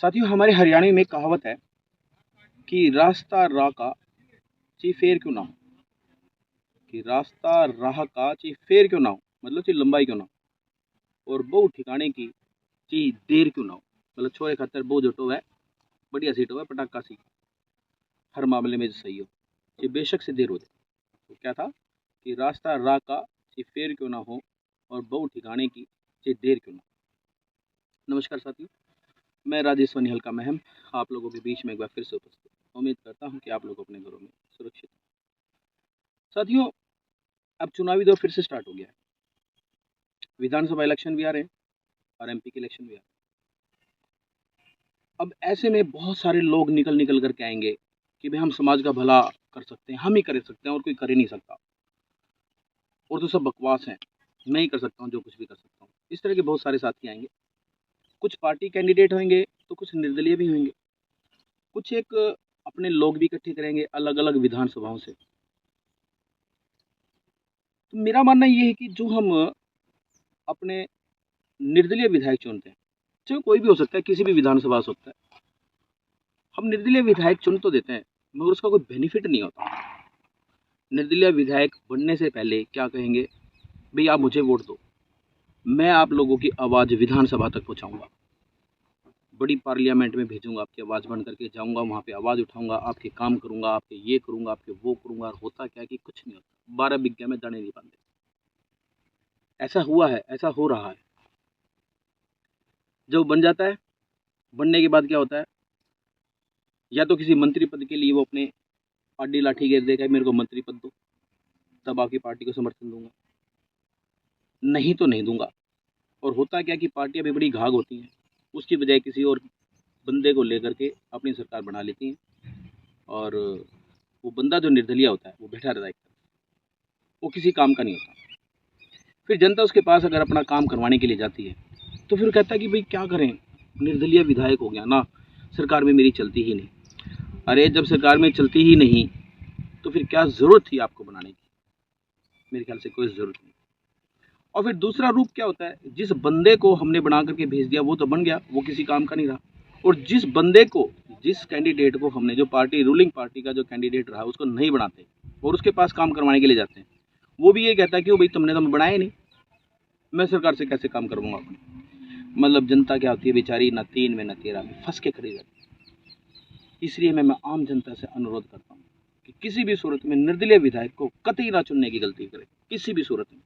साथियों, हमारे हरियाणवी में एक कहावत है कि रास्ता राह का ची फेर क्यों ना हो। कि रास्ता राह का ची फेर क्यों ना हो मतलब ची लंबाई क्यों ना हो, और बहु ठिकाने की ची देर क्यों ना हो मतलब छोरे खातर बहु जटो है, बढ़िया सीट हो पटाखा सी, हर मामले में सही हो, कि बेशक से देर हो जाए। तो क्या था कि रास्ता राह का ची फेर क्यों ना हो और बहु ठिकाने की ची देर क्यों ना हो। नमस्कार साथियों, मैं राजेश वनिहल का महम आप लोगों के बीच में एक बार फिर से उपस्थित। उम्मीद करता हूं कि आप लोग अपने घरों में सुरक्षित हैं। साथियों, अब चुनावी दौर फिर से स्टार्ट हो गया है। विधानसभा इलेक्शन भी आ रहे हैं और एमपी के इलेक्शन भी आ रहे हैं। अब ऐसे में बहुत सारे लोग निकल निकल करके आएंगे कि भाई हम समाज का भला कर सकते हैं, हम ही कर सकते हैं और कोई कर ही नहीं सकता, और तो सब बकवास है, मैं ही कर सकता हूँ जो कुछ भी कर सकता हूँ। इस तरह के बहुत सारे साथी आएंगे। कुछ पार्टी कैंडिडेट होंगे तो कुछ निर्दलीय भी होंगे, कुछ एक अपने लोग भी इकट्ठे करेंगे अलग अलग विधानसभाओं से। तो मेरा मानना ये है कि जो हम अपने निर्दलीय विधायक चुनते हैं, चाहे कोई भी हो सकता है, किसी भी विधानसभा से होता है, हम निर्दलीय विधायक चुन तो देते हैं मगर उसका कोई बेनिफिट नहीं होता। निर्दलीय विधायक बनने से पहले क्या कहेंगे, भाई आप मुझे वोट दो, मैं आप लोगों की आवाज़ विधानसभा तक पहुंचाऊंगा, बड़ी पार्लियामेंट में भेजूंगा, आपकी आवाज़ बन करके जाऊंगा, वहाँ पे आवाज़ उठाऊंगा, आपके काम करूंगा, आपके ये करूंगा, आपके वो करूंगा। और होता क्या कि कुछ नहीं होता, 12 बिग्घा में दाने नहीं बनते। ऐसा हुआ है, ऐसा हो रहा है। जब बन जाता है, बनने के बाद क्या होता है, या तो किसी मंत्री पद के लिए वो अपने आडी लाठी घेर देगा, मेरे को मंत्री पद दो, तब आपकी पार्टी को समर्थन दूंगा, नहीं तो नहीं दूंगा। और होता क्या कि पार्टियां भी बड़ी घाघ होती हैं, उसकी बजाय किसी और बंदे को लेकर के अपनी सरकार बना लेती हैं, और वो बंदा जो निर्दलीय होता है वो बैठा रहता है, वो किसी काम का नहीं होता। फिर जनता उसके पास अगर अपना काम करवाने के लिए जाती है तो फिर कहता है कि भाई क्या करें, निर्दलीय विधायक हो गया ना, सरकार में मेरी चलती ही नहीं। अरे जब सरकार में चलती ही नहीं तो फिर क्या जरूरत थी आपको बनाने की, मेरे ख्याल से कोई जरूरत नहीं। और फिर दूसरा रूप क्या होता है, जिस बंदे को हमने बना करके भेज दिया वो तो बन गया, वो किसी काम का नहीं रहा। और जिस बंदे को, जिस कैंडिडेट को हमने, जो पार्टी रूलिंग पार्टी का जो कैंडिडेट रहा, उसको नहीं बनाते और उसके पास काम करवाने के लिए जाते हैं, वो भी ये कहता है कि वो भाई तुमने तो बनाया नहीं, मैं सरकार से कैसे काम करवाऊंगा अपने। मतलब जनता क्या होती है बेचारी, ना 3 में ना 13 में फंस के खड़ी रहती है। इसलिए मैं आम जनता से अनुरोध करता हूँ कि किसी भी सूरत में निर्दलीय विधायक को कतई ना चुनने की गलती करे, किसी भी सूरत में।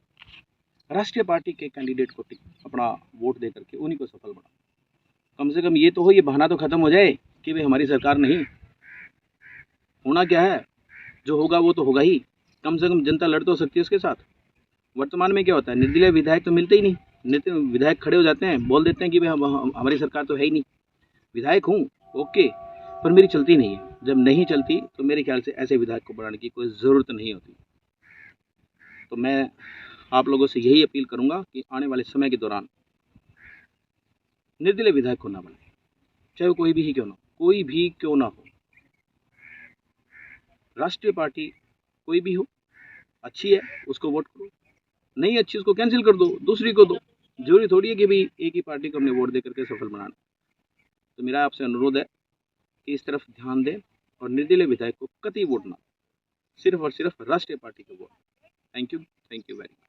राष्ट्रीय पार्टी के कैंडिडेट को अपना वोट दे करके उन्हीं को सफल बनाओ। कम से कम ये तो हो, ये बहाना तो खत्म हो जाए कि भाई हमारी सरकार नहीं। होना क्या है, जो होगा वो तो होगा ही, कम से कम जनता लड़ तो सकती है उसके साथ। वर्तमान में क्या होता है, निर्दलीय विधायक तो मिलते ही नहीं, निर्दलीय विधायक खड़े हो जाते हैं, बोल देते हैं कि भाई हमारी सरकार तो है ही नहीं, विधायक हूँ ओके, पर मेरी चलती नहीं है। जब नहीं चलती तो मेरे ख्याल से ऐसे विधायक को बढ़ाने की कोई ज़रूरत नहीं होती। तो मैं आप लोगों से यही अपील करूंगा कि आने वाले समय के दौरान निर्दलीय विधायक को ना बनाए, चाहे वो कोई भी ही क्यों ना हो, कोई भी क्यों ना हो। राष्ट्रीय पार्टी कोई भी हो, अच्छी है उसको वोट करो, नहीं अच्छी उसको कैंसिल कर दो, दूसरी को दो। जरूरी थोड़ी है कि भाई एक ही पार्टी को हमने वोट दे करके सफल बनाना। तो मेरा आपसे अनुरोध है कि इस तरफ ध्यान दें और निर्दलीय विधायक को कतई वोट ना, सिर्फ और सिर्फ राष्ट्रीय पार्टी को vote. Thank you very much.